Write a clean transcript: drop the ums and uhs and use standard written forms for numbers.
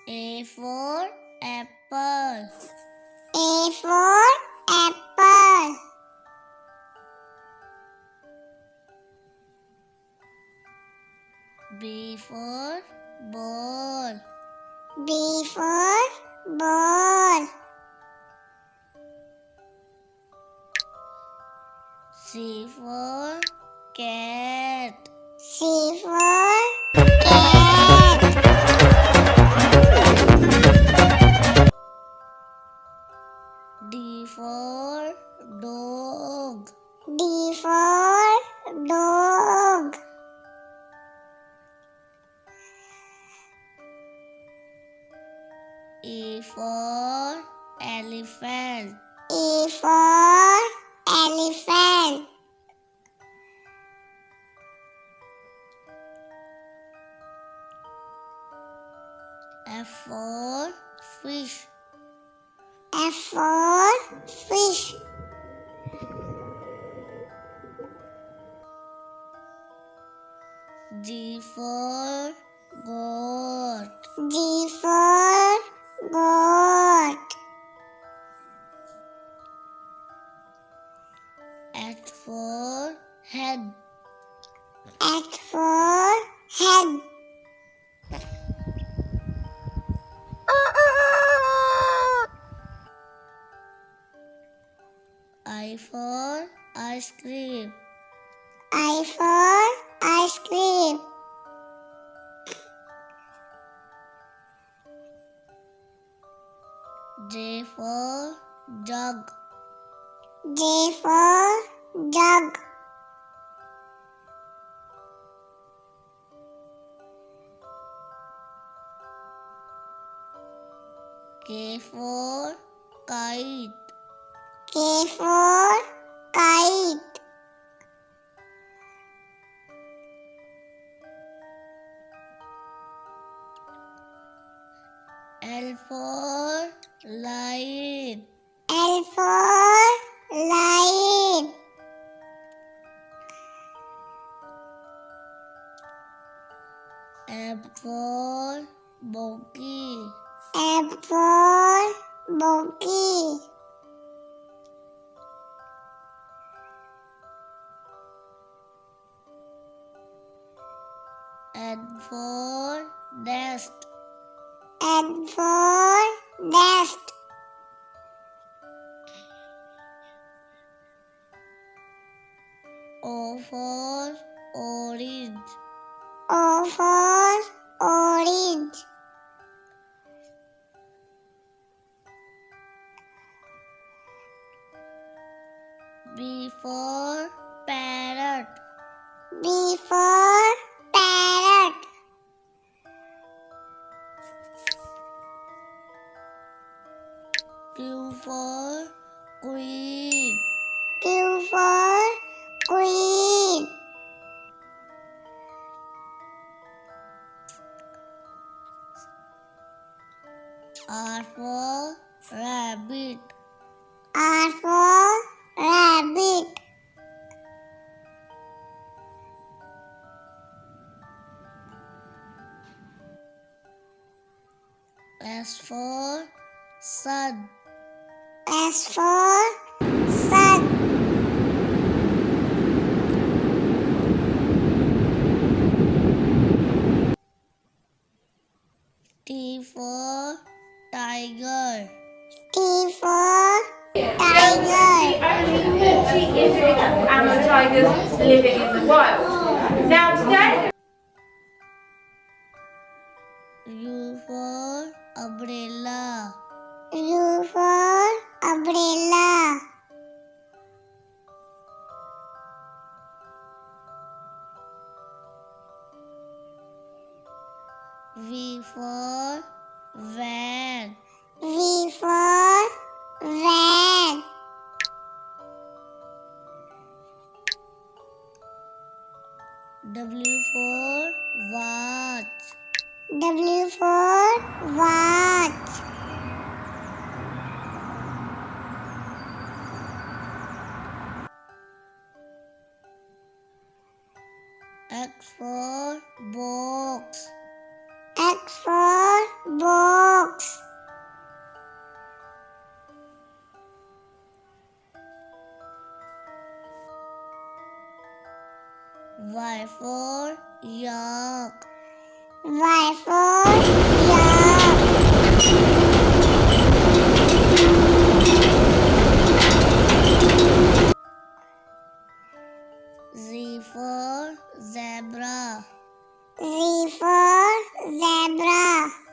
A for apple. A for apple. B for ball. B for ball. C for cat. C for cat. D for dog. D for dog. E for elephant. E for elephant. F for fish. F for fish. G for goat. G for goat. H for head. H for head. I for ice cream. I for ice cream. J for jug. J for jug. K for kite. K for kite. L for light. L for light. M for monkey. M for monkey. N for nest. N for nest. O for orange. O for orange. B for parrot. B for parrot. Q for queen. Q for queen. R for rabbit. R for rabbit. S for sun. S for sun. T for tiger. T for tiger. Only 40 individual adult tigers living in the wild. Now today, U for umbrella. U for umbrella. V for van. V for van. W for watch. W for watch. X for box. X for box. Y for yak. Y for yak. Z for zebra. Z for zebra.